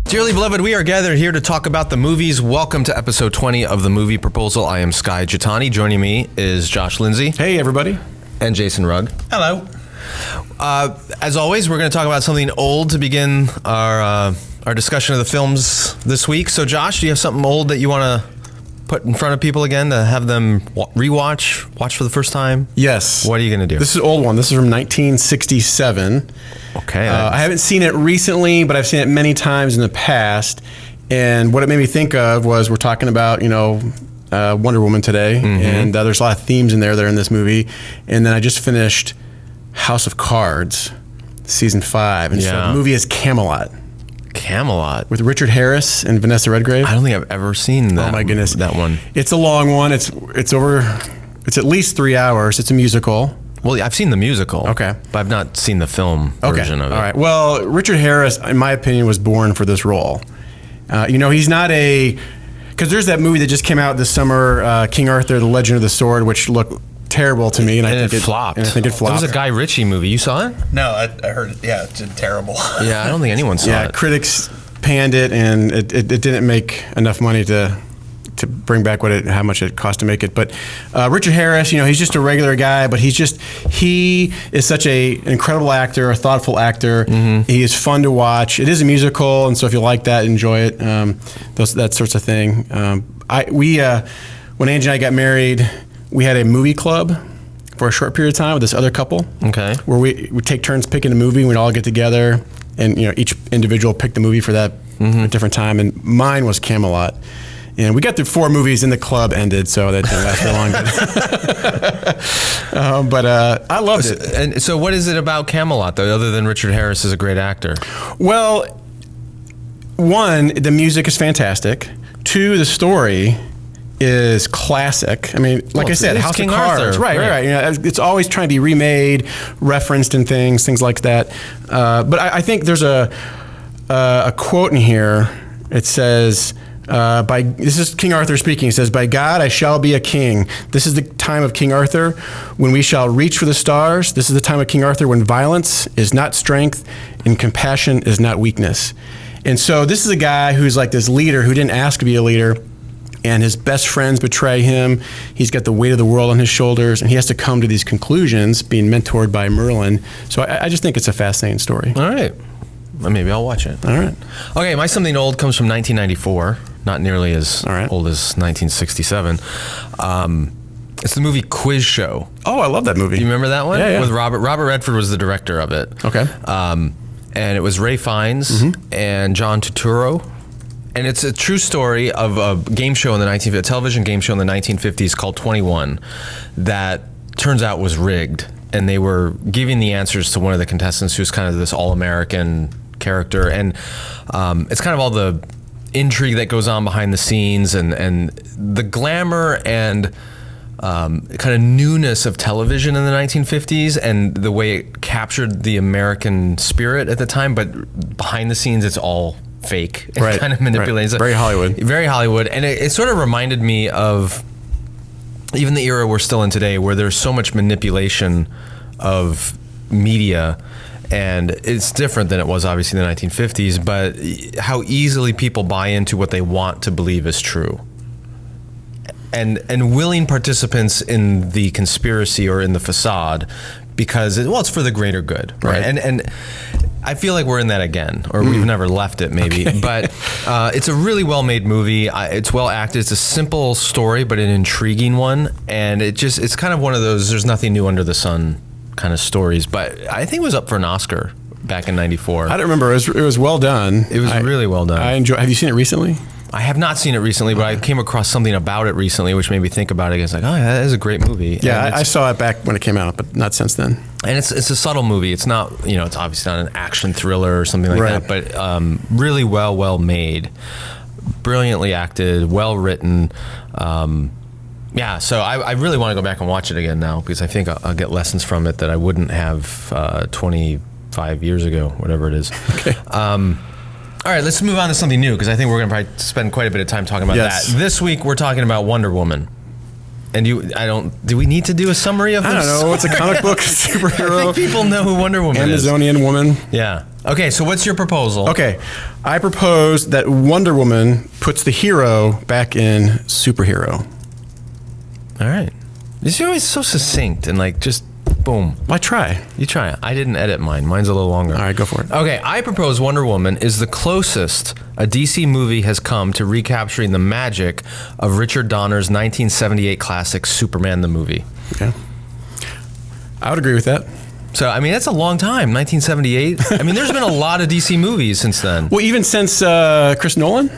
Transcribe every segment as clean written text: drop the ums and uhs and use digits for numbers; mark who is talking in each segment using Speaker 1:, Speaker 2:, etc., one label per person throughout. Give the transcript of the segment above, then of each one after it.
Speaker 1: Dearly beloved, we are gathered here to talk about the movies. Welcome to episode 20 of The Movie Proposal. I am Skye Jitani. Joining me is Josh Lindsay.
Speaker 2: Hey, everybody.
Speaker 1: And Jason Rugg.
Speaker 3: Hello.
Speaker 1: As always, we're going to talk about something old to begin our discussion of the films this week. So, Josh, do you have something old that you want to put in front of people again to have them watch for the first time?
Speaker 2: Yes.
Speaker 1: What are you going to do?
Speaker 2: This is an old one. This is from 1967.
Speaker 1: Okay.
Speaker 2: I haven't seen it recently, but I've seen it many times in the past. And what it made me think of was we're talking about, Wonder Woman today. Mm-hmm. And there's a lot of themes in there that are in this movie. And then I just finished House of Cards, season 5. And so the movie is Camelot.
Speaker 1: Camelot.
Speaker 2: With Richard Harris and Vanessa Redgrave.
Speaker 1: I don't think I've ever seen that.
Speaker 2: Oh my goodness.
Speaker 1: That one.
Speaker 2: It's a long one. It's at least 3 hours. It's a musical.
Speaker 1: Well, I've seen the musical.
Speaker 2: Okay.
Speaker 1: But I've not seen the film version of it.
Speaker 2: All right. Well, Richard Harris, in my opinion, was born for this role. He's not because there's that movie that just came out this summer, King Arthur, The Legend of the Sword, which looked terrible to me.
Speaker 1: And I think it flopped.
Speaker 2: And I think it flopped.
Speaker 1: It was a Guy Ritchie movie. You saw it?
Speaker 3: No, I heard it. Yeah, it did terrible.
Speaker 1: Yeah, I don't think anyone saw it.
Speaker 2: Yeah, critics panned it, and it didn't make enough money to bring back how much it cost to make it. But Richard Harris, he's just a regular guy, but he is such an incredible actor, a thoughtful actor. Mm-hmm. He is fun to watch. It is a musical, and so if you like that, enjoy it. That sorts of thing. When Angie and I got married, we had a movie club for a short period of time with this other couple.
Speaker 1: Okay.
Speaker 2: Where we would take turns picking a movie, and we'd all get together, and each individual picked the movie for that at a different time. And mine was Camelot. And we got through 4 movies, and the club ended, so that didn't last very long. But I loved it.
Speaker 1: And so what is it about Camelot, though, other than Richard Harris is a great actor?
Speaker 2: Well, 1, the music is fantastic. 2, the story is classic. I mean, like I said, House of Cards. Right. It's always trying to be remade, referenced in things like that. But I think there's a quote in here. It says... this is King Arthur speaking. He says, "By God, I shall be a king. This is the time of King Arthur when we shall reach for the stars. This is the time of King Arthur when violence is not strength and compassion is not weakness." And so this is a guy who's like this leader who didn't ask to be a leader, and his best friends betray him. He's got the weight of the world on his shoulders, and he has to come to these conclusions, being mentored by Merlin. So I just think it's a fascinating story.
Speaker 1: All right. Well, maybe I'll watch it.
Speaker 2: All right.
Speaker 1: Okay, my something old comes from 1994. Not nearly as old as 1967. It's the movie Quiz Show.
Speaker 2: Oh, I love that movie.
Speaker 1: You remember that one?
Speaker 2: Yeah.
Speaker 1: With Robert Redford was the director of it.
Speaker 2: Okay.
Speaker 1: And it was Ray Fiennes and John Turturro. And it's a true story of a game show in a television game show in the 1950s called 21 that turns out was rigged. And they were giving the answers to one of the contestants who's kind of this all-American character. And it's kind of all the intrigue that goes on behind the scenes and the glamour and kind of newness of television in the 1950s and the way it captured the American spirit at the time. But behind the scenes, it's all fake. It kind of manipulates it.
Speaker 2: Very Hollywood.
Speaker 1: Very Hollywood. And it sort of reminded me of even the era we're still in today, where there's so much manipulation of media, and it's different than it was obviously in the 1950s, but how easily people buy into what they want to believe is true. And willing participants in the conspiracy or in the facade because it's for the greater good, right? And I feel like we're in that again, or we've never left it maybe. Okay. But it's a really well-made movie. It's well acted. It's a simple story, but an intriguing one. And it's kind of one of those there's nothing new under the sun kind of stories. But I think it was up for an Oscar back in '94.
Speaker 2: I don't remember. It was well done.
Speaker 1: It was really well done.
Speaker 2: Have you seen it recently?
Speaker 1: I have not seen it recently, but I came across something about it recently, which made me think about it. It's like, oh, yeah, that is a great movie.
Speaker 2: Yeah, I saw it back when it came out, but not since then.
Speaker 1: And it's a subtle movie. It's not, it's obviously not an action thriller or something like that, but really well made, brilliantly acted, well written. Yeah, so I really want to go back and watch it again now because I think I'll get lessons from it that I wouldn't have 25 years ago, whatever it is.
Speaker 2: Okay.
Speaker 1: All right, let's move on to something new because I think we're going to probably spend quite a bit of time talking about that. This week, we're talking about Wonder Woman. And do we need to do a summary of this?
Speaker 2: I don't know. What's a comic book superhero?
Speaker 1: I think people know who Wonder Woman
Speaker 2: Amazonian woman.
Speaker 1: Yeah. Okay, so what's your proposal?
Speaker 2: Okay. I propose that Wonder Woman puts the hero back in superhero.
Speaker 1: All right. You're always so succinct and like just boom.
Speaker 2: Why try?
Speaker 1: You try it. I didn't edit mine. Mine's a little longer.
Speaker 2: All right, go for it.
Speaker 1: Okay, I propose Wonder Woman is the closest a DC movie has come to recapturing the magic of Richard Donner's 1978 classic Superman the movie.
Speaker 2: Okay. I would agree with that.
Speaker 1: So, I mean, that's a long time, 1978. I mean, there's been a lot of DC movies since then.
Speaker 2: Well, even since Chris Nolan?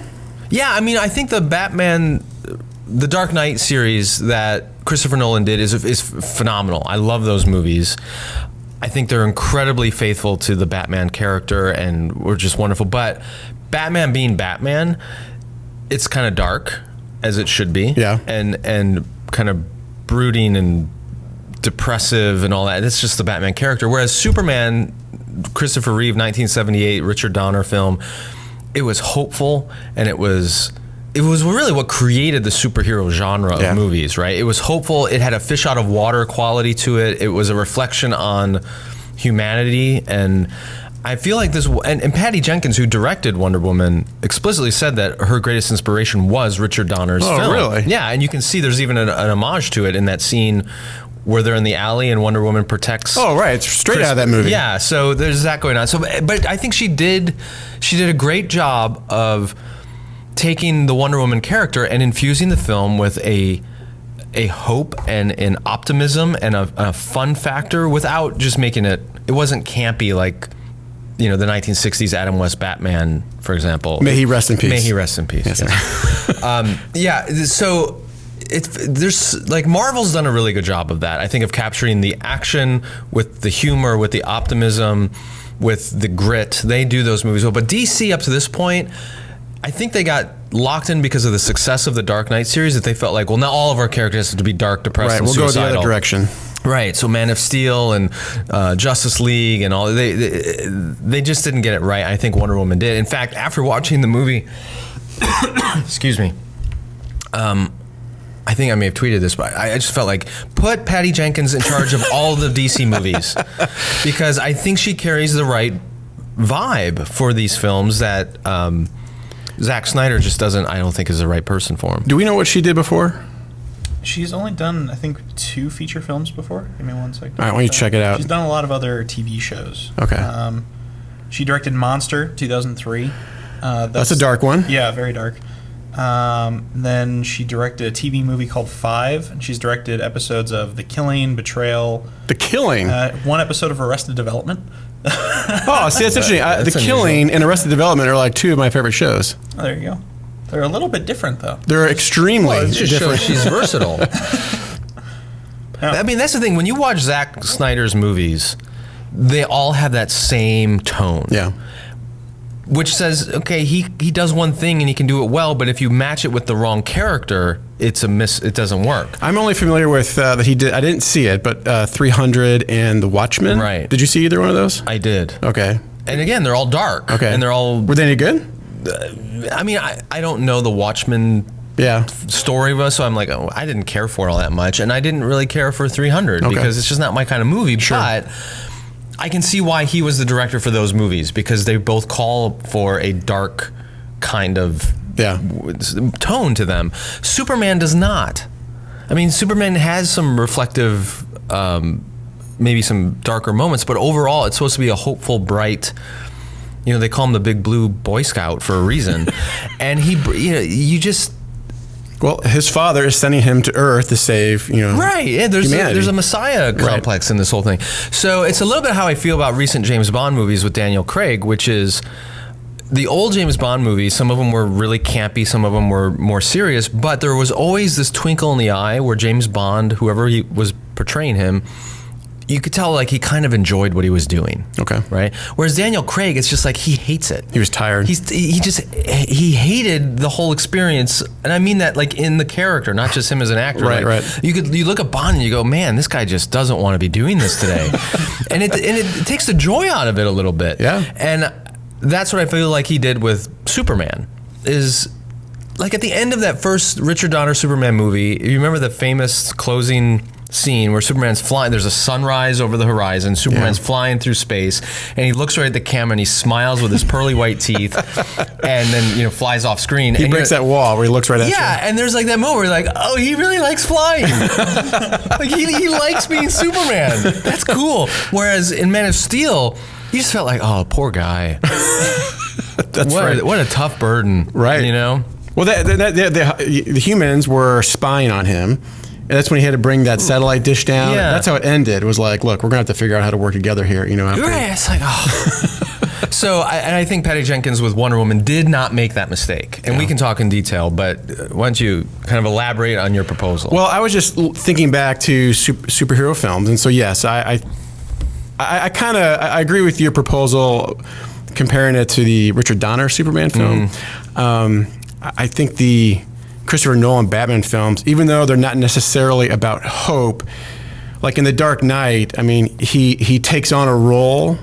Speaker 1: Yeah, I mean, I think the Batman, the Dark Knight series that Christopher Nolan did is phenomenal. I love those movies. I think they're incredibly faithful to the Batman character and were just wonderful. But Batman being Batman, it's kind of dark, as it should be.
Speaker 2: Yeah.
Speaker 1: And kind of brooding and depressive and all that. It's just the Batman character. Whereas Superman, Christopher Reeve, 1978, Richard Donner film, it was hopeful, and it was really what created the superhero genre of movies, right? It was hopeful. It had a fish out of water quality to it. It was a reflection on humanity. And I feel like this, and Patty Jenkins, who directed Wonder Woman, explicitly said that her greatest inspiration was Richard Donner's film.
Speaker 2: Oh, really?
Speaker 1: Yeah, and you can see there's even an homage to it in that scene where they're in the alley and Wonder Woman protects.
Speaker 2: Oh, right. It's straight out of that movie.
Speaker 1: Yeah, so there's that going on. So, but I think she did a great job of taking the Wonder Woman character and infusing the film with a hope and an optimism and a fun factor without just making it wasn't campy like, you know, the 1960s Adam West Batman, for example.
Speaker 2: May he rest in peace.
Speaker 1: May he rest in peace. Yes. So there's like Marvel's done a really good job of that. I think of capturing the action with the humor, with the optimism, with the grit. They do those movies well. But DC up to this point, I think they got locked in because of the success of the Dark Knight series that they felt like, well, now all of our characters have to be dark, depressed, and suicidal.
Speaker 2: We'll go the other direction.
Speaker 1: Right. So Man of Steel and Justice League and all, they just didn't get it right. I think Wonder Woman did. In fact, after watching the movie, excuse me, I think I may have tweeted this, but I just felt like put Patty Jenkins in charge of all the DC movies, because I think she carries the right vibe for these films that Zack Snyder just doesn't, I don't think, is the right person for him.
Speaker 2: Do we know what she did before?
Speaker 3: She's only done, I think, 2 feature films before. Give me 1 second.
Speaker 2: All right, why don't you check it out?
Speaker 3: She's done a lot of other TV shows.
Speaker 2: Okay.
Speaker 3: She directed Monster, 2003.
Speaker 2: That's a dark one.
Speaker 3: Yeah, very dark. Then she directed a TV movie called 5, and she's directed episodes of The Killing, Betrayal.
Speaker 2: The Killing?
Speaker 3: 1 episode of Arrested Development.
Speaker 2: Oh, see, that's interesting. The Killing and Arrested Development are like 2 of my favorite shows.
Speaker 3: Oh, there you go. They're a little bit different, though.
Speaker 2: They're extremely different.
Speaker 1: She's versatile.
Speaker 3: Yeah.
Speaker 1: I mean, that's the thing. When you watch Zack Snyder's movies, they all have that same tone.
Speaker 2: Yeah.
Speaker 1: Which says, okay, he does one thing and he can do it well, but if you match it with the wrong character, it doesn't work.
Speaker 2: I'm only familiar with that he did. I didn't see it, but 300 and The Watchmen.
Speaker 1: Right.
Speaker 2: Did you see either one of those?
Speaker 1: I did.
Speaker 2: Okay.
Speaker 1: And again, they're all dark.
Speaker 2: Okay.
Speaker 1: And they're all.
Speaker 2: Were they any good?
Speaker 1: I mean, I don't know the Watchmen story of us, so I'm like, oh, I didn't care for it all that much, and I didn't really care for 300 because it's just not my kind of movie. Sure. But I can see why he was the director for those movies, because they both call for a dark kind of tone to them. Superman does not. I mean, Superman has some reflective, maybe some darker moments, but overall, it's supposed to be a hopeful, bright. You know, they call him the Big Blue Boy Scout for a reason, and
Speaker 2: Well, his father is sending him to Earth to save,
Speaker 1: right. Yeah, there's
Speaker 2: humanity.
Speaker 1: a Messiah complex in this whole thing. So it's a little bit how I feel about recent James Bond movies with Daniel Craig, which is the old James Bond movies. Some of them were really campy, some of them were more serious, but there was always this twinkle in the eye where James Bond, whoever he was portraying him, you could tell like he kind of enjoyed what he was doing.
Speaker 2: Okay.
Speaker 1: Right? Whereas Daniel Craig, it's just like he hates it.
Speaker 2: He was tired.
Speaker 1: He hated the whole experience, and I mean that like in the character, not just him as an actor.
Speaker 2: Right.
Speaker 1: You look at Bond and you go, man, this guy just doesn't want to be doing this today, and it takes the joy out of it a little bit.
Speaker 2: Yeah.
Speaker 1: And that's what I feel like he did with Superman. Is like at the end of that first Richard Donner Superman movie, you remember the famous closing scene where Superman's flying, there's a sunrise over the horizon, Superman's flying through space, and he looks right at the camera and he smiles with his pearly white teeth, and then flies off screen.
Speaker 2: He breaks that wall where he looks right at you.
Speaker 1: Yeah, and there's like that moment where you're like, oh, he really likes flying. Like he likes being Superman. That's cool. Whereas in Man of Steel, you just felt like, oh, poor guy.
Speaker 2: That's right.
Speaker 1: What a tough burden.
Speaker 2: Right. Well, the humans were spying on him. And that's when he had to bring that satellite dish down. Yeah. That's how it ended. It was like, look, we're going to have to figure out how to work together here.
Speaker 1: Right. It's like, oh. So I think Patty Jenkins with Wonder Woman did not make that mistake. And we can talk in detail, but why don't you kind of elaborate on your proposal?
Speaker 2: Well, I was just thinking back to superhero films. And so, yes, I agree with your proposal comparing it to the Richard Donner Superman film. I think the Christopher Nolan Batman films, even though they're not necessarily about hope, like in The Dark Knight, I mean, he takes on a role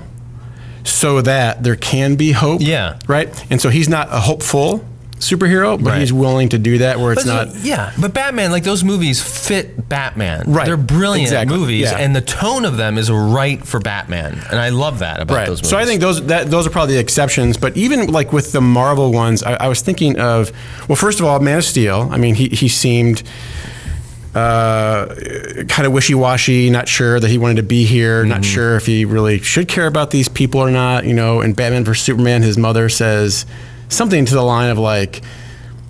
Speaker 2: so that there can be hope.
Speaker 1: Yeah.
Speaker 2: Right? And so he's not a hopeful superhero, but he's willing to do that where it's not.
Speaker 1: Yeah, but Batman, like those movies fit Batman.
Speaker 2: Right.
Speaker 1: They're brilliant movies, and the tone of them is right for Batman, and I love that about those movies.
Speaker 2: So I think those are probably the exceptions, but even like with the Marvel ones, I was thinking of, well, first of all, Man of Steel. I mean, he seemed kind of wishy-washy, not sure that he wanted to be here, not sure if he really should care about these people or not. In Batman vs. Superman, his mother says something to the line of like,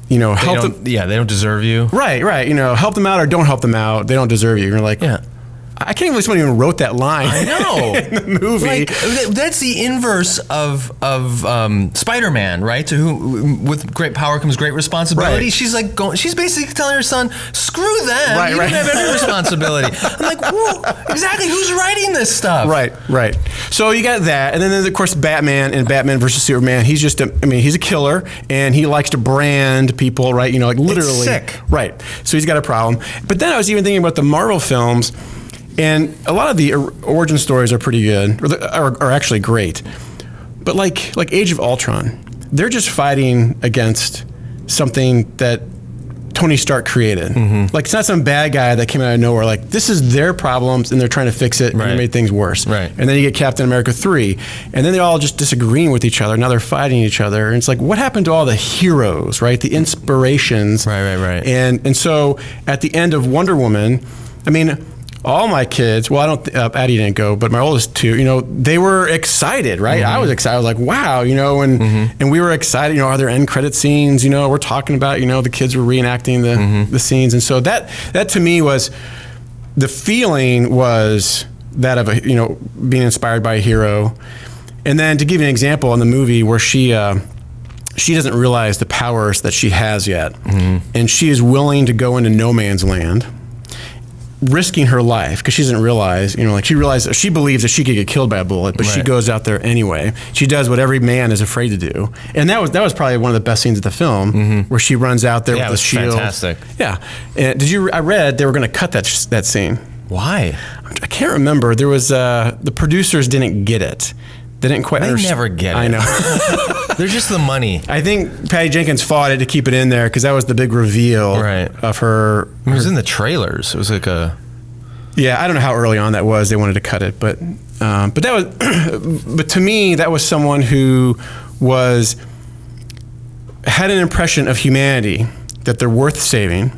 Speaker 2: help them.
Speaker 1: Yeah, they don't deserve you.
Speaker 2: Right. Help them out or don't help them out. They don't deserve you. And you're like, I can't believe someone even wrote that line.
Speaker 1: I know.
Speaker 2: In the movie.
Speaker 1: Like, that's the inverse of Spider-Man, right? To whom, with great power comes great responsibility.
Speaker 2: Right.
Speaker 1: She's like she's basically telling her son, screw them. You don't have any responsibility. I'm like, whoa, exactly. Who's writing this stuff?
Speaker 2: Right. So you got that, and then of course Batman and Batman versus Superman. He's just he's a killer, and he likes to brand people, right? Like literally.
Speaker 1: It's sick.
Speaker 2: Right. So he's got a problem. But then I was even thinking about the Marvel films. And a lot of the origin stories are pretty good, or are actually great. But like Age of Ultron, they're just fighting against something that Tony Stark created. Like it's not some bad guy that came out of nowhere. Like this is their problems, and they're trying to fix it, and they made things worse.
Speaker 1: Right. And
Speaker 2: then you get Captain America 3, and then they're all just disagreeing with each other. Now they're fighting each other, and it's like, what happened to all the heroes, right? The inspirations.
Speaker 1: Right.
Speaker 2: And so at the end of Wonder Woman, I mean, all my kids, well, I don't, Addie didn't go, but my oldest two, they were excited, right? I was excited. I was like, wow, and we were excited, are there end credit scenes? We're talking about, the kids were reenacting the scenes. And so that to me was, the feeling was that of being inspired by a hero. And then to give you an example in the movie where she doesn't realize the powers that she has yet. And she is willing to go into no man's land, risking her life because she doesn't realize, she believes that she could get killed by a bullet, but she goes out there anyway. She does what every man is afraid to do, and that was probably one of the best scenes of the film, where she runs out there with the shield.
Speaker 1: Fantastic.
Speaker 2: Yeah, and I read they were going to cut that scene.
Speaker 1: Why?
Speaker 2: I can't remember. There was the producers didn't get it. They didn't quite understand.
Speaker 1: They never get it.
Speaker 2: I know.
Speaker 1: They're just the money.
Speaker 2: I think Patty Jenkins fought it to keep it in there because that was the big reveal of her.
Speaker 1: It was in the trailers. It was like a.
Speaker 2: Yeah, I don't know how early on that was. They wanted to cut it, but that was. But to me, that was someone who had an impression of humanity that they're worth saving.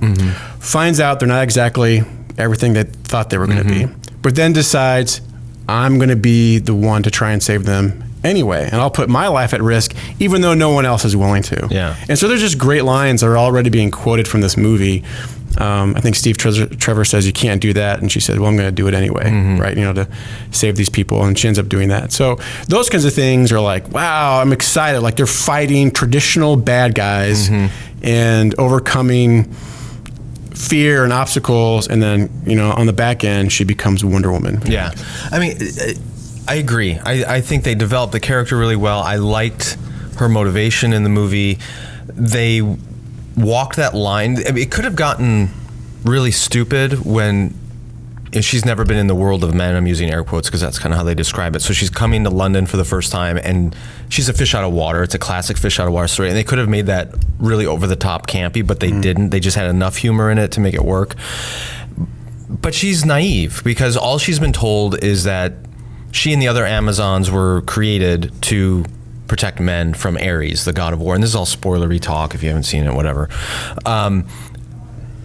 Speaker 2: Finds out they're not exactly everything they thought they were going to be, but then decides, I'm going to be the one to try and save them anyway, and I'll put my life at risk even though no one else is willing to.
Speaker 1: Yeah.
Speaker 2: And so there's just great lines that are already being quoted from this movie. I think Steve Trevor says you can't do that, and she said, well, I'm going to do it anyway, right? To save these people, and she ends up doing that. So those kinds of things are like, wow, I'm excited. Like they're fighting traditional bad guys and overcoming fear and obstacles, and then on the back end she becomes Wonder Woman.
Speaker 1: Yeah, I mean, I agree. I think they developed the character really well. I liked her motivation in the movie. They walked that line. I mean, it could have gotten really stupid when she's never been in the world of men. I'm using air quotes because that's kind of how they describe it. So she's coming to London for the first time, and she's a fish out of water. It's a classic fish out of water story. And they could have made that really over the top campy, but they didn't. They just had enough humor in it to make it work. But she's naive because all she's been told is that she and the other Amazons were created to protect men from Ares, the god of war. And this is all spoilery talk if you haven't seen it, whatever.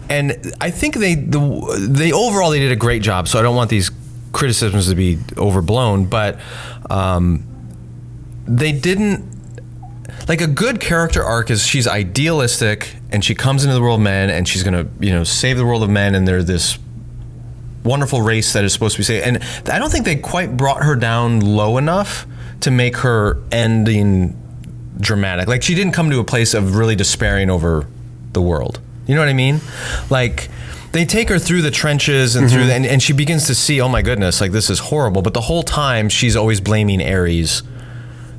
Speaker 1: And I think they overall they did a great job. So I don't want these criticisms to be overblown, but they didn't, like, a good character arc is she's idealistic and she comes into the world of men and she's gonna, save the world of men, and they're this wonderful race that is supposed to be saved. And I don't think they quite brought her down low enough to make her ending dramatic. Like, she didn't come to a place of really despairing over the world. You know what I mean? Like, they take her through the trenches and through and she begins to see, oh my goodness, like, this is horrible. But the whole time she's always blaming Ares,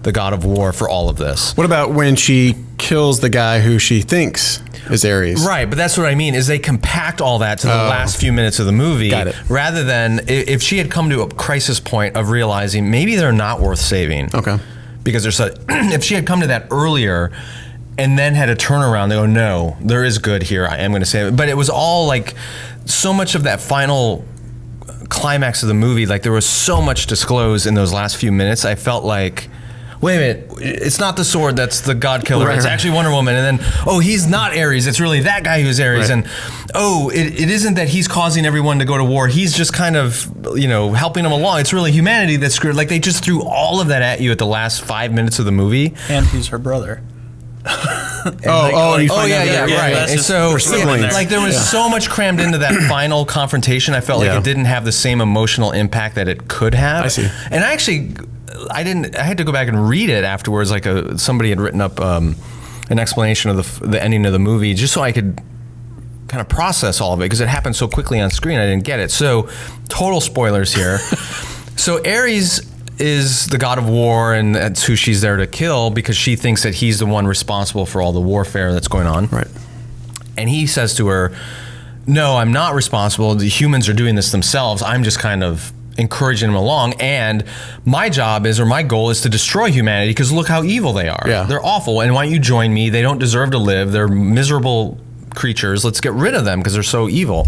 Speaker 1: the god of war, for all of this.
Speaker 2: What about when she kills the guy who she thinks is Ares?
Speaker 1: Right, but that's what I mean, is they compact all that to the last few minutes of the movie.
Speaker 2: Got it.
Speaker 1: Rather than if she had come to a crisis point of realizing maybe they're not worth saving.
Speaker 2: Okay.
Speaker 1: Because there's if she had come to that earlier and then had a turnaround, they go, no, there is good here, I am going to save it. But it was all like, so much of that final climax of the movie, like, there was so much disclosed in those last few minutes. I felt like, wait a minute, it's not the sword that's the god killer. Right, it's actually Wonder Woman. And then, oh, he's not Ares. It's really that guy who's Ares. Right. And, oh, it isn't that he's causing everyone to go to war. He's just kind of, helping them along. It's really humanity that's screwed. Like, they just threw all of that at you at the last 5 minutes of the movie.
Speaker 3: And he's her brother.
Speaker 1: Right. And so, like, there was so much crammed into that final confrontation. I felt like it didn't have the same emotional impact that it could have.
Speaker 2: I see.
Speaker 1: And I had to go back and read it afterwards. Like, somebody had written up an explanation of the ending of the movie, just so I could kind of process all of it, because it happened so quickly on screen. I didn't get it. So, total spoilers here. So Ares is the god of war, and that's who she's there to kill, because she thinks that he's the one responsible for all the warfare that's going on.
Speaker 2: Right.
Speaker 1: And he says to her, no, I'm not responsible. The humans are doing this themselves. I'm just kind of encouraging them along. And my job is, or my goal is, to destroy humanity, because look how evil they are.
Speaker 2: Yeah.
Speaker 1: They're awful. And why don't you join me? They don't deserve to live. They're miserable creatures. Let's get rid of them because they're so evil.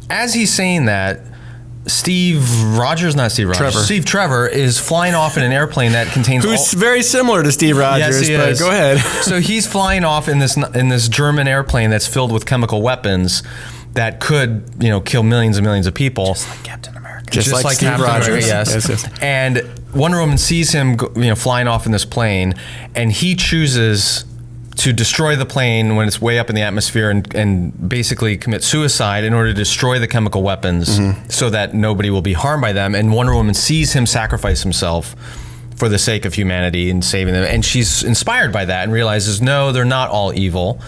Speaker 1: As he's saying that, Steve Trevor is flying off in an airplane that contains
Speaker 2: who's very similar to Steve Rogers. Yes, he is. Go ahead.
Speaker 1: So he's flying off in this German airplane that's filled with chemical weapons that could, kill millions and millions of people.
Speaker 3: Just like Captain America.
Speaker 2: Just like Steve Rogers.
Speaker 1: Yes. And Wonder Woman sees him, flying off in this plane, and he chooses to destroy the plane when it's way up in the atmosphere and basically commit suicide in order to destroy the chemical weapons so that nobody will be harmed by them. And Wonder Woman sees him sacrifice himself for the sake of humanity and saving them. And she's inspired by that and realizes, no, they're not all evil.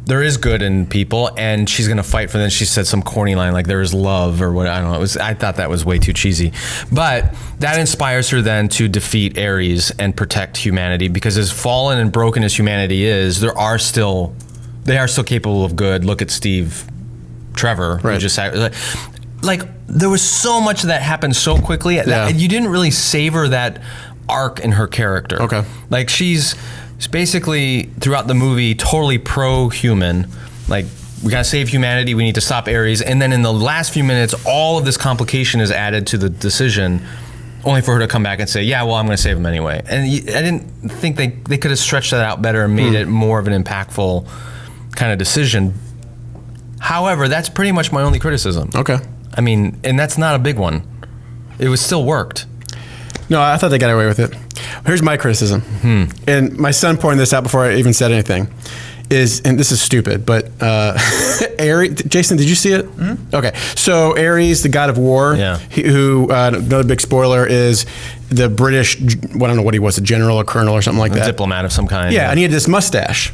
Speaker 1: There is good in people, and she's going to fight for them. She said some corny line like, there is love, or what, I don't know. I thought that was way too cheesy. But that inspires her then to defeat Ares and protect humanity, because as fallen and broken as humanity is, they are still capable of good. Look at Steve Trevor.
Speaker 2: Right.
Speaker 1: Who just like, there was so much that happened so quickly that you didn't really savor that arc in her character.
Speaker 2: Okay.
Speaker 1: Like, she's basically throughout the movie totally pro-human, like, we gotta save humanity, we need to stop Ares, and then in the last few minutes all of this complication is added to the decision, only for her to come back and say, yeah, well, I'm gonna save him anyway. And I didn't think they could have stretched that out better and made it more of an impactful kind of decision. However, that's pretty much my only criticism.
Speaker 2: Okay.
Speaker 1: I mean, and that's not a big one. It was still worked.
Speaker 2: No, I thought they got away with it. Here's my criticism. And my son pointed this out before I even said anything. And this is stupid, but Ares, Jason, did you see it? Okay. So Ares, the god of war, who, another big spoiler, is the British, I don't know what he was, a general or colonel or something like that.
Speaker 1: A diplomat of some kind.
Speaker 2: Yeah, and he had this mustache.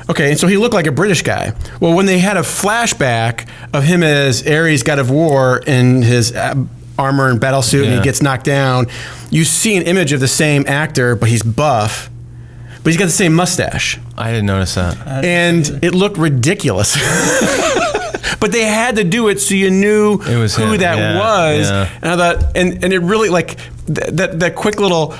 Speaker 2: Okay, and so he looked like a British guy. Well, when they had a flashback of him as Ares, god of war, in his armor and battle suit, and he gets knocked down, you see an image of the same actor, but he's buff. but he's got the same mustache.
Speaker 1: I didn't notice that.
Speaker 2: And it looked ridiculous. But they had to do it so you knew who
Speaker 1: him.
Speaker 2: that was. Yeah. And I thought, and it really, like, that quick little,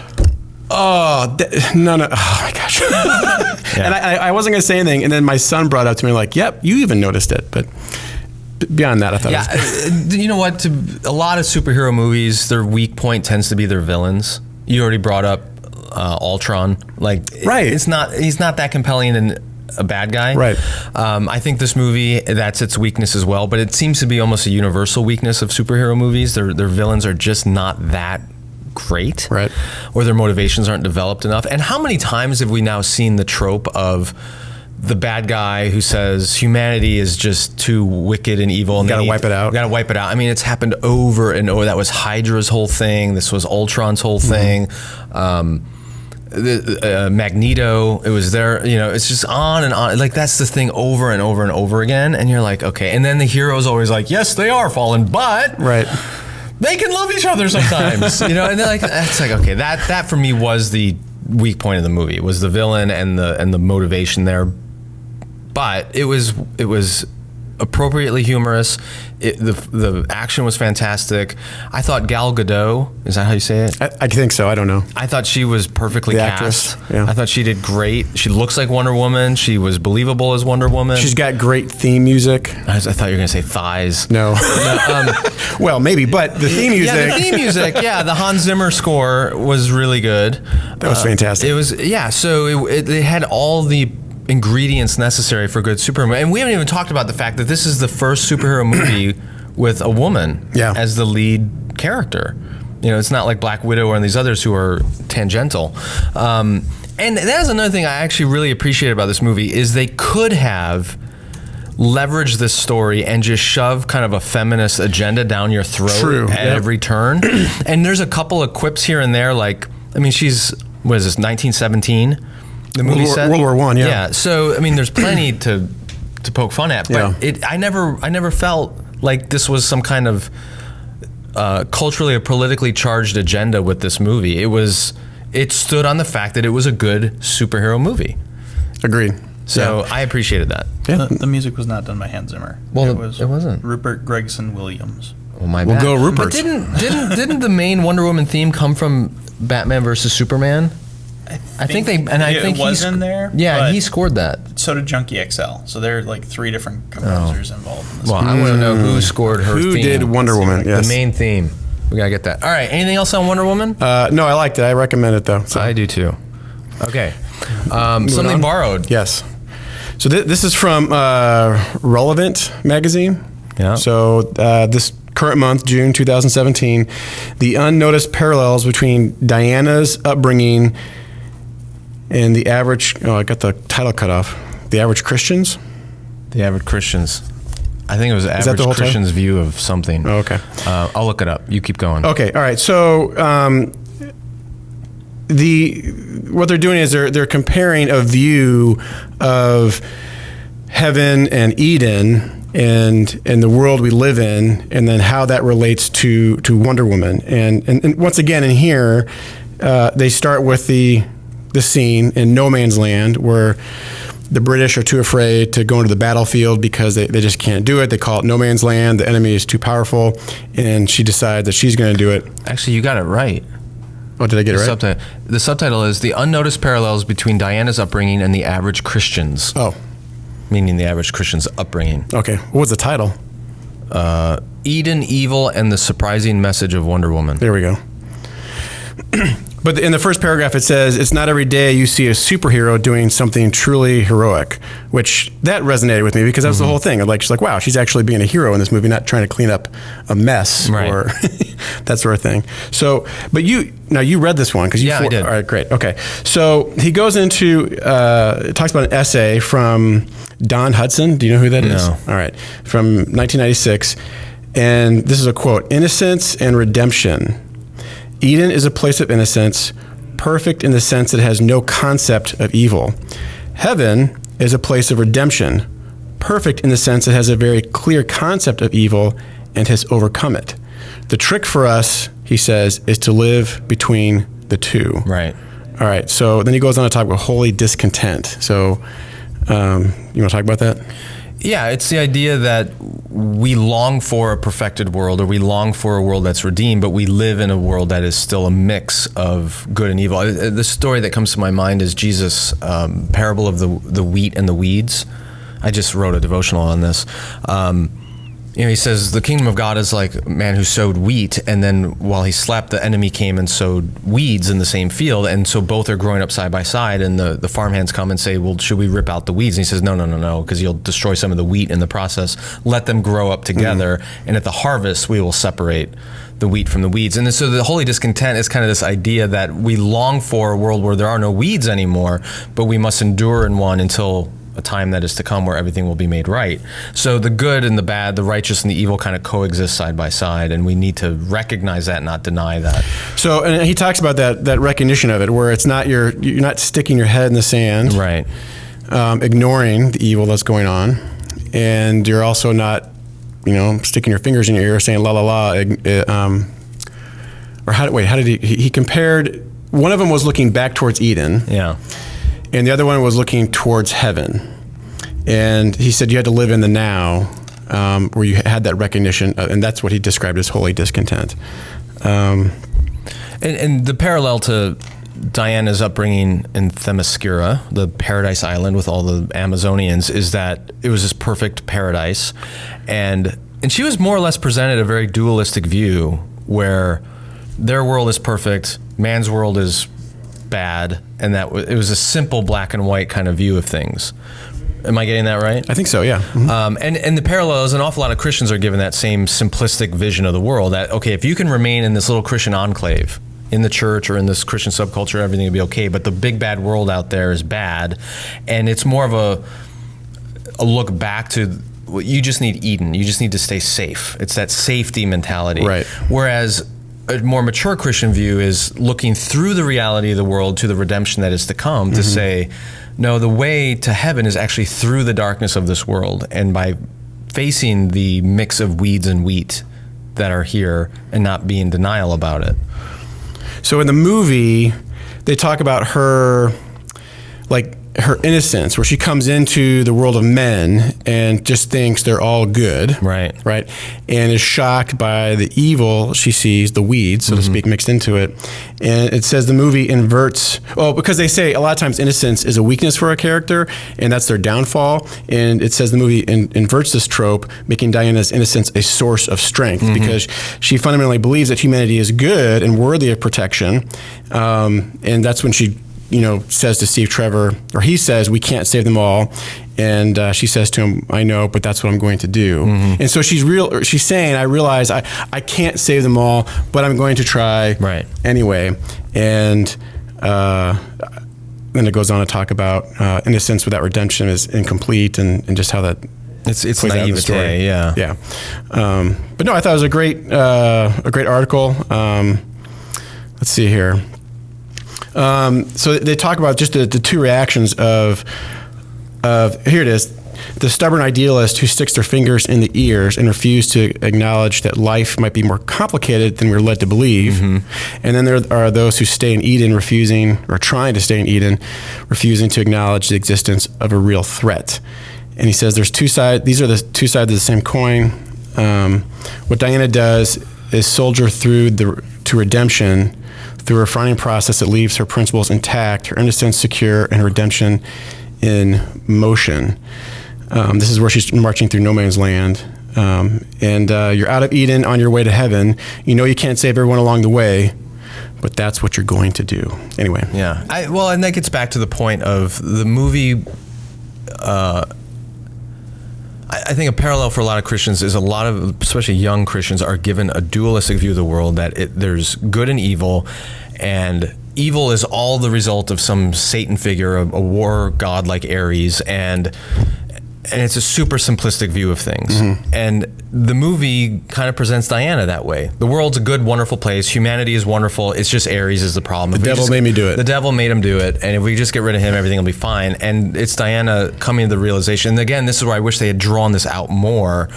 Speaker 2: oh my gosh. Yeah. And I wasn't going to say anything. And then my son brought it up to me like, yep, you even noticed it. But beyond that, I thought it was
Speaker 1: you know what? A lot of superhero movies, their weak point tends to be their villains. You already brought up Ultron. Like,
Speaker 2: right.
Speaker 1: He's not that compelling and a bad guy.
Speaker 2: Right.
Speaker 1: I think this movie, that's its weakness as well, but it seems to be almost a universal weakness of superhero movies. Their villains are just not that great.
Speaker 2: Right.
Speaker 1: Or their motivations aren't developed enough. And how many times have we now seen the trope of the bad guy who says humanity is just too wicked and evil and
Speaker 2: gotta wipe it out.
Speaker 1: Gotta wipe it out. I mean, it's happened over and over. That was Hydra's whole thing. This was Ultron's whole thing. Magneto, it was there, you know, it's just on and on. Like, that's the thing over and over and over again. And you're like, okay. And then the hero's always like, yes, they are fallen, but they can love each other sometimes. You know, and they're like, that's like, okay, that for me was the weak point of the movie. It was the villain and the motivation there. But it was appropriately humorous. The action was fantastic. I thought Gal Gadot, is that how you say it?
Speaker 2: I think so. I don't know.
Speaker 1: I thought she was perfectly cast.
Speaker 2: Yeah.
Speaker 1: I thought she did great. She looks like Wonder Woman. She was believable as Wonder Woman.
Speaker 2: She's got great theme music.
Speaker 1: I thought you were going to say thighs.
Speaker 2: No. Well, maybe, but the theme music.
Speaker 1: Yeah, the theme music. Yeah, the Hans Zimmer score was really good.
Speaker 2: That was fantastic.
Speaker 1: It was, yeah. So it had all the ingredients necessary for a good superhero movie. And we haven't even talked about the fact that this is the first superhero movie with a woman as the lead character. You know, it's not like Black Widow or these others who are tangential. And that is another thing I actually really appreciate about this movie is they could have leveraged this story and just shove kind of a feminist agenda down your throat at every turn. And there's a couple of quips here and there, like, I mean, she's, what is this, 1917? The movie set?
Speaker 2: World War I,
Speaker 1: yeah. So, I mean, there's plenty to poke fun at, but I never felt like this was some kind of culturally or politically charged agenda with this movie. It stood on the fact that it was a good superhero movie.
Speaker 2: Agreed.
Speaker 1: So I appreciated that.
Speaker 3: Yeah. The music was not done by Hans Zimmer.
Speaker 1: Well, it wasn't.
Speaker 3: Rupert Gregson Williams.
Speaker 1: Oh, my bad.
Speaker 2: We'll go Rupert.
Speaker 1: But didn't the main Wonder Woman theme come from Batman versus Superman? I think
Speaker 3: it was in there.
Speaker 1: Yeah, he scored that.
Speaker 3: So did Junkie XL. So there are like 3 different composers involved in this.
Speaker 1: Well, I want to know who scored her theme.
Speaker 2: Who did Wonder Woman? Yes.
Speaker 1: The main theme. We gotta get that. All right. Anything else on Wonder Woman?
Speaker 2: No, I liked it. I recommend it though. So.
Speaker 1: I do too. Okay. Something borrowed.
Speaker 2: Yes. So this is from Relevant magazine.
Speaker 1: Yeah.
Speaker 2: So this current month, June 2017, the unnoticed parallels between Diana's upbringing and the average, I got the title cut off. The average Christians?
Speaker 1: The average Christians. I think it was average Christians' view of something.
Speaker 2: Oh, okay.
Speaker 1: I'll look it up. You keep going.
Speaker 2: Okay. All right. So what they're doing is they're comparing a view of heaven and Eden and the world we live in, and then how that relates to Wonder Woman. And once again in here, they start with the scene in no man's land where the British are too afraid to go into the battlefield because they just can't do it. They call it no man's land. The enemy is too powerful, and she decides that she's going to do it.
Speaker 1: Actually, you got it right.
Speaker 2: Oh, did I get it right?
Speaker 1: The subtitle is The Unnoticed Parallels Between Diana's Upbringing and the Average Christians.
Speaker 2: Oh.
Speaker 1: Meaning the average Christian's upbringing.
Speaker 2: Okay. What was the title?
Speaker 1: Eden, Evil, and the Surprising Message of Wonder Woman.
Speaker 2: There we go. But in the first paragraph, it says, it's not every day you see a superhero doing something truly heroic, which that resonated with me because that was the whole thing. She's like, wow, she's actually being a hero in this movie, not trying to clean up a mess or that sort of thing. So, but you read this one because
Speaker 1: I did.
Speaker 2: All right, great. Okay. So he goes into, talks about an essay from Don Hudson. Do you know who that is?
Speaker 1: No.
Speaker 2: All right. From 1996. And this is a quote, "Innocence and redemption. Eden is a place of innocence, perfect in the sense that it has no concept of evil. Heaven is a place of redemption, perfect in the sense it has a very clear concept of evil and has overcome it. The trick for us," he says, "is to live between the two."
Speaker 1: Right.
Speaker 2: All All right. So then he goes on to talk about holy discontent. So you want to talk about that?
Speaker 1: Yeah, it's the idea that we long for a perfected world, or we long for a world that's redeemed, but we live in a world that is still a mix of good and evil. The story that comes to my mind is Jesus' parable of the wheat and the weeds. I just wrote a devotional on this. He says the kingdom of God is like a man who sowed wheat, and then while he slept, the enemy came and sowed weeds in the same field, and so both are growing up side by side, and the farmhands come and say, well, should we rip out the weeds? And he says, no, because you'll destroy some of the wheat in the process. Let them grow up together, and at the harvest, we will separate the wheat from the weeds. And so the holy discontent is kind of this idea that we long for a world where there are no weeds anymore, but we must endure in one until a time that is to come where everything will be made right. So the good and the bad, the righteous and the evil kind of coexist side by side, and we need to recognize that, not deny that.
Speaker 2: So, and he talks about that recognition of it, where it's not you're not sticking your head in the sand,
Speaker 1: right?
Speaker 2: Ignoring the evil that's going on, and you're also not, sticking your fingers in your ear saying la la la. Or how did he compared? One of them was looking back towards Eden.
Speaker 1: Yeah.
Speaker 2: And the other one was looking towards heaven. And he said you had to live in the now, where you had that recognition, and that's what he described as holy discontent.
Speaker 1: And the parallel to Diana's upbringing in Themyscira, the paradise island with all the Amazonians, is that it was this perfect paradise. And she was more or less presented a very dualistic view, where their world is perfect, man's world is bad, and that it was a simple black and white kind of view of things. Am I getting that right?
Speaker 2: I think so, yeah. Mm-hmm.
Speaker 1: And the parallel is an awful lot of Christians are given that same simplistic vision of the world, that, okay, if you can remain in this little Christian enclave, in the church or in this Christian subculture, everything will be okay, but the big bad world out there is bad, and it's more of a look back to, you just need Eden, you just need to stay safe. It's that safety mentality.
Speaker 2: Right.
Speaker 1: Whereas a more mature Christian view is looking through the reality of the world to the redemption that is to come, to say, no, the way to heaven is actually through the darkness of this world, and by facing the mix of weeds and wheat that are here and not being in denial about it.
Speaker 2: So in the movie, they talk about her, like, her innocence, where she comes into the world of men and just thinks they're all good.
Speaker 1: Right.
Speaker 2: And is shocked by the evil she sees, the weeds, so to speak, mixed into it. And it says the movie inverts, because they say a lot of times innocence is a weakness for a character, and that's their downfall. And it says the movie inverts this trope, making Diana's innocence a source of strength, because she fundamentally believes that humanity is good and worthy of protection. And that's when she says to Steve Trevor, or he says, we can't save them all. And she says to him, I know, but that's what I'm going to do. And so she's saying, I realize I can't save them all, but I'm going to try anyway. And then it goes on to talk about innocence without redemption is incomplete, and just how that
Speaker 1: it's naivete,
Speaker 2: yeah. But no, I thought it was a great article. Let's see here. So they talk about just the two reactions of here it is, the stubborn idealist who sticks their fingers in the ears and refuse to acknowledge that life might be more complicated than we're led to believe. And then there are those who stay in Eden, trying to stay in Eden, refusing to acknowledge the existence of a real threat. And he says there's two sides. These are the two sides of the same coin. What Diana does is soldier through to redemption through a refining process that leaves her principles intact, her innocence secure, and her redemption in motion. This is where she's marching through no man's land. And you're out of Eden on your way to heaven. You know you can't save everyone along the way, but that's what you're going to do. Anyway.
Speaker 1: Yeah. And that gets back to the point of the movie. I think a parallel for a lot of Christians is a lot of, especially young Christians, are given a dualistic view of the world, that there's good and evil is all the result of some Satan figure, a war god like Ares, and and it's a super simplistic view of things. And the movie kind of presents Diana that way. The world's a good, wonderful place. Humanity is wonderful. It's just Ares is the problem.
Speaker 2: The devil made me do it.
Speaker 1: The devil made him do it. And if we just get rid of him, everything will be fine. And it's Diana coming to the realization. And again, this is where I wish they had drawn this out more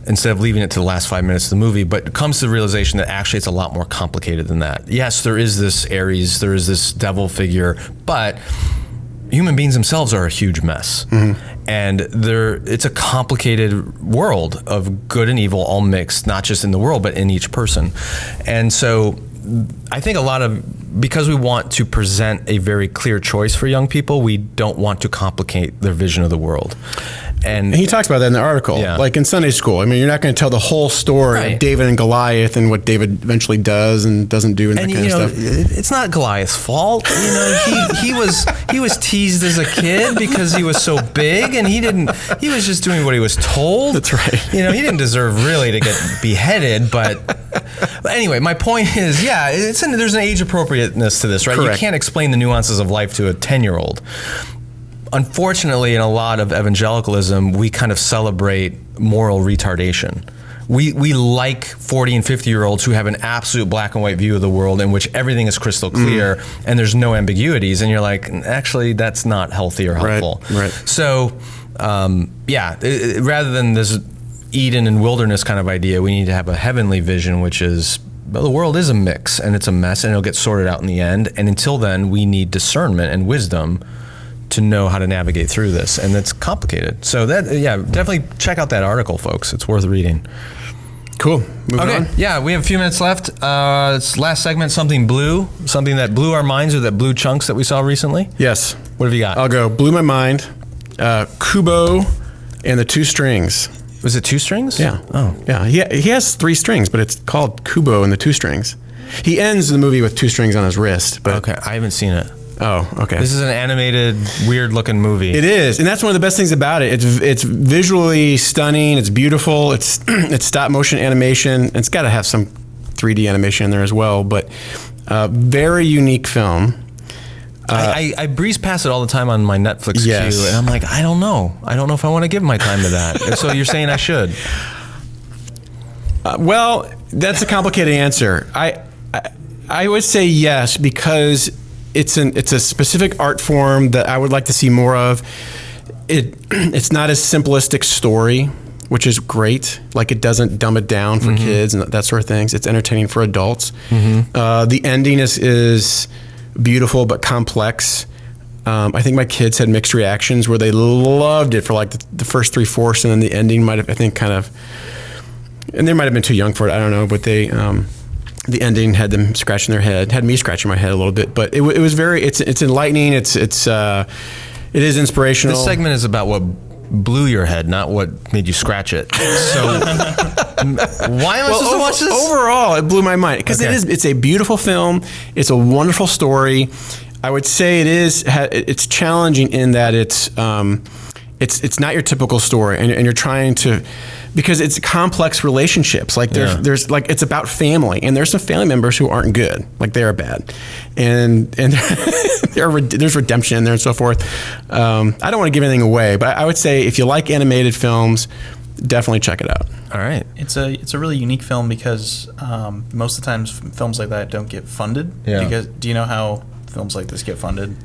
Speaker 1: instead of leaving it to the last 5 minutes of the movie, but it comes to the realization that actually it's a lot more complicated than that. Yes, there is this Ares, there is this devil figure, but human beings themselves are a huge mess. And it's a complicated world of good and evil all mixed, not just in the world, but in each person. And so I think because we want to present a very clear choice for young people, we don't want to complicate their vision of the world. And
Speaker 2: he talks about that in the article, like in Sunday school. I mean, you're not going to tell the whole story of David and Goliath and what David eventually does and doesn't do and that kind of stuff.
Speaker 1: It's not Goliath's fault. He was teased as a kid because he was so big, and he was just doing what he was told.
Speaker 2: That's right.
Speaker 1: He didn't deserve really to get beheaded, but anyway, my point is, there's an age appropriateness to this, right?
Speaker 2: Correct.
Speaker 1: You can't explain the nuances of life to a 10-year-old. Unfortunately, in a lot of evangelicalism, we kind of celebrate moral retardation. We like 40 and 50-year-olds who have an absolute black and white view of the world in which everything is crystal clear and there's no ambiguities. And you're like, actually, that's not healthy or helpful.
Speaker 2: Right.
Speaker 1: So, rather than this Eden and wilderness kind of idea, we need to have a heavenly vision, which is, the world is a mix and it's a mess and it'll get sorted out in the end. And until then, we need discernment and wisdom to know how to navigate through this, and it's complicated. So definitely check out that article, folks. It's worth reading.
Speaker 2: Cool. Moving on.
Speaker 1: Yeah, we have a few minutes left. It's last segment, something that blew our minds, or that blew chunks that we saw recently.
Speaker 2: Yes.
Speaker 1: What have you got?
Speaker 2: I'll go. Blew my mind. Kubo and the Two Strings.
Speaker 1: Was it 2 strings?
Speaker 2: Yeah.
Speaker 1: Oh.
Speaker 2: Yeah. He has 3 strings, but it's called Kubo and the Two Strings. He ends the movie with 2 strings on his wrist. But
Speaker 1: Okay, I haven't seen it.
Speaker 2: Oh, okay.
Speaker 1: This is an animated, weird-looking movie.
Speaker 2: It is, and that's one of the best things about it. It's visually stunning. It's beautiful. It's stop-motion animation. It's got to have some 3D animation in there as well, but very unique film.
Speaker 1: I breeze past it all the time on my Netflix queue, and I'm like, I don't know if I want to give my time to that. And so you're saying I should?
Speaker 2: Well, that's a complicated answer. I would say yes, because it's a specific art form that I would like to see more of. It's not a simplistic story, which is great. Like, it doesn't dumb it down for kids and that sort of things. It's entertaining for adults. The ending is beautiful but complex. I think my kids had mixed reactions where they loved it for like the first 3/4, and then the ending might have, I think, kind of, and they might have been too young for it. I don't know, but they. The ending had them scratching their head, had me scratching my head a little bit, but it was it's enlightening. It is inspirational.
Speaker 1: This segment is about what blew your head, not what made you scratch it. So why am I supposed to watch this?
Speaker 2: Overall, it blew my mind because it's a beautiful film. It's a wonderful story. I would say it's challenging in that it's not your typical story, and you're trying to, because it's complex relationships. Like there's like, it's about family, and there's some family members who aren't good, like they are bad, and there's redemption in there and so forth. I don't want to give anything away, but I would say if you like animated films, definitely check it out.
Speaker 1: All right.
Speaker 3: It's a really unique film because most of the times films like that don't get funded.
Speaker 1: Yeah.
Speaker 3: Because do you know how films like this get funded?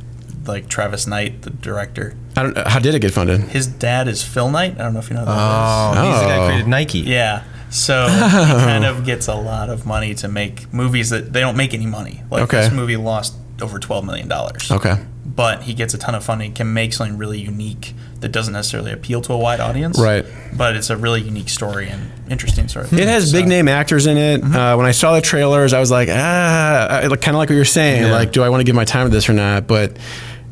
Speaker 3: Like Travis Knight, the director.
Speaker 2: I don't know. How did it get funded?
Speaker 3: His dad is Phil Knight. I don't know if you know who that is.
Speaker 1: He's the guy who created Nike.
Speaker 3: Yeah. So he kind of gets a lot of money to make movies that they don't make any money. Like this movie lost over $12 million.
Speaker 2: Okay.
Speaker 3: But he gets a ton of funding, can make something really unique that doesn't necessarily appeal to a wide audience.
Speaker 2: Right.
Speaker 3: But it's a really unique story and interesting story.
Speaker 2: It has big name actors in it. When I saw the trailers, I was like, kind of like what you're saying. Yeah. Like, do I want to give my time to this or not? But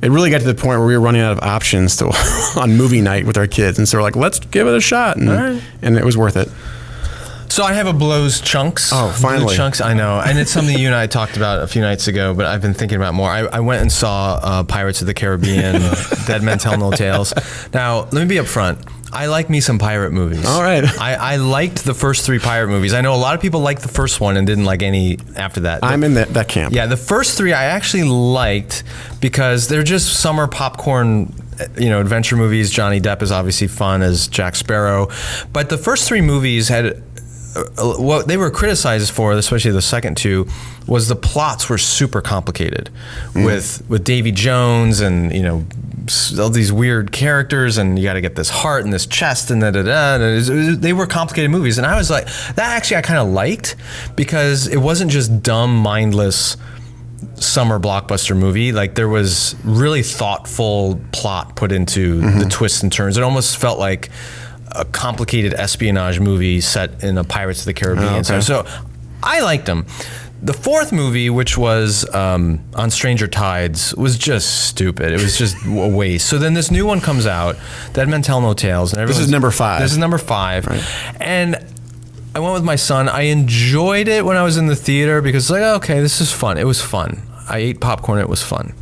Speaker 2: it really got to the point where we were running out of options on movie night with our kids. And so we're like, let's give it a shot. And it was worth it.
Speaker 1: So I have a blows chunks.
Speaker 2: Oh, finally.
Speaker 1: Blue chunks, I know. And it's something you and I talked about a few nights ago, but I've been thinking about more. I went and saw Pirates of the Caribbean, Dead Men Tell No Tales. Now, let me be upfront. I like me some pirate movies.
Speaker 2: All right.
Speaker 1: I liked the first 3 pirate movies. I know a lot of people liked the first one and didn't like any after that.
Speaker 2: I'm in that camp.
Speaker 1: Yeah, the first 3 I actually liked because they're just summer popcorn adventure movies. Johnny Depp is obviously fun as Jack Sparrow, but the first 3 movies had what they were criticized for, especially the second 2, was the plots were super complicated with Davy Jones and all these weird characters, and you got to get this heart and this chest and they were complicated movies, and I was like, that actually I kind of liked, because it wasn't just dumb, mindless summer blockbuster movie. Like, there was really thoughtful plot put into the twists and turns. It almost felt like a complicated espionage movie set in a Pirates of the Caribbean. So I liked them. The 4th movie, which was On Stranger Tides, was just stupid. It was just a waste. So then this new one comes out, Dead Men Tell No Tales. And
Speaker 2: this is number 5.
Speaker 1: This is number 5.
Speaker 2: Right.
Speaker 1: And I went with my son. I enjoyed it when I was in the theater because it's like, okay, this is fun. It was fun. I ate popcorn. It was fun.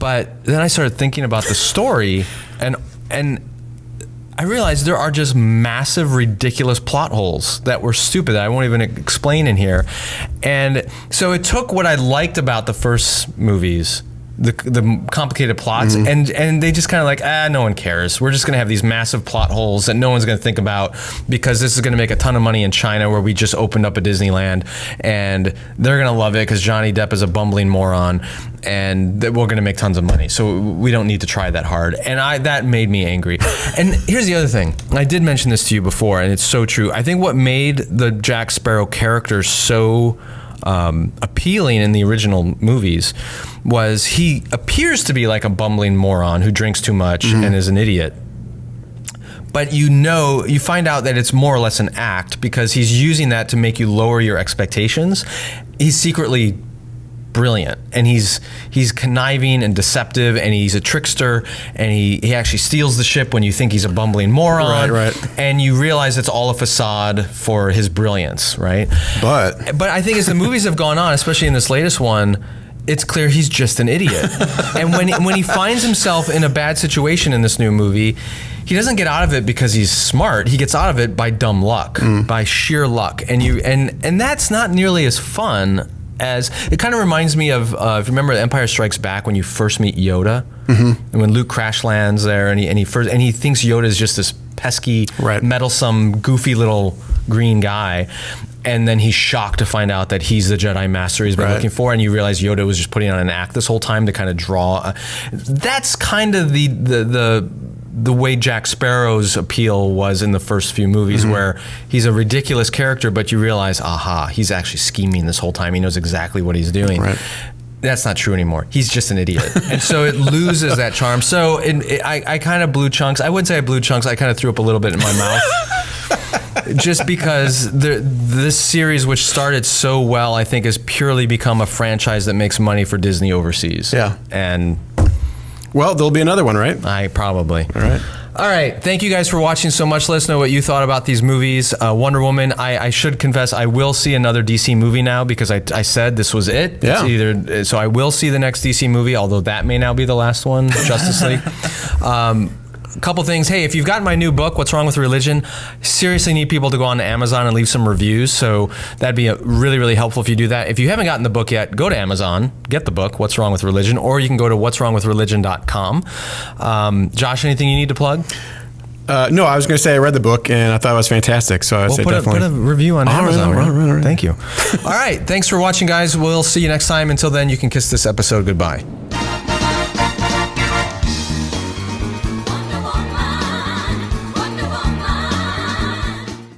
Speaker 1: But then I started thinking about the story, and I realized there are just massive, ridiculous plot holes that were stupid that I won't even explain in here. And so it took what I liked about the first movies, the complicated plots, and they just kind of like, no one cares. We're just going to have these massive plot holes that no one's going to think about, because this is going to make a ton of money in China, where we just opened up a Disneyland, and they're going to love it because Johnny Depp is a bumbling moron, and we're going to make tons of money. So we don't need to try that hard. And that made me angry. And here's the other thing. I did mention this to you before, and it's so true. I think what made the Jack Sparrow character so appealing in the original movies was he appears to be like a bumbling moron who drinks too much and is an idiot. But you find out that it's more or less an act, because he's using that to make you lower your expectations. He's secretly brilliant, and he's conniving and deceptive, and he's a trickster, and he actually steals the ship when you think he's a bumbling moron,
Speaker 2: right.
Speaker 1: And you realize it's all a facade for his brilliance, right? But I think as the movies have gone on, especially in this latest one, it's clear he's just an idiot. And when he finds himself in a bad situation in this new movie, he doesn't get out of it because he's smart. He gets out of it by dumb luck, by sheer luck, and that's not nearly as fun. As it kind of reminds me of, if you remember Empire Strikes Back, when you first meet Yoda, and when Luke crash lands there, and he thinks Yoda is just this pesky, meddlesome, goofy little green guy, and then he's shocked to find out that he's the Jedi Master he's been looking for, and you realize Yoda was just putting on an act this whole time to kind of draw. That's kind of the way Jack Sparrow's appeal was in the first few movies, where he's a ridiculous character, but you realize, he's actually scheming this whole time. He knows exactly what he's doing. Right. That's not true anymore. He's just an idiot. And so it loses that charm. So I kind of blew chunks. I wouldn't say I blew chunks. I kind of threw up a little bit in my mouth. Just because this series, which started so well, I think has purely become a franchise that makes money for Disney overseas.
Speaker 2: Yeah.
Speaker 1: And...
Speaker 2: well, there'll be another one, right?
Speaker 1: Probably.
Speaker 2: All right.
Speaker 1: Thank you guys for watching so much. Let us know what you thought about these movies. Wonder Woman, I should confess, I will see another DC movie now, because I said this was it.
Speaker 2: Yeah.
Speaker 1: So I will see the next DC movie, although that may now be the last one, Justice League. A couple things. Hey, if you've gotten my new book, What's Wrong with Religion, seriously need people to go on to Amazon and leave some reviews. So that'd be really, really helpful if you do that. If you haven't gotten the book yet, go to Amazon, get the book, What's Wrong with Religion, or you can go to what'swrongwithreligion.com. Josh, anything you need to plug?
Speaker 2: No, I was going to say I read the book and I thought it was fantastic. So I would say definitely
Speaker 1: put a review on Amazon.
Speaker 2: Right.
Speaker 1: Thank you. All right. Thanks for watching, guys. We'll see you next time. Until then, you can kiss this episode goodbye.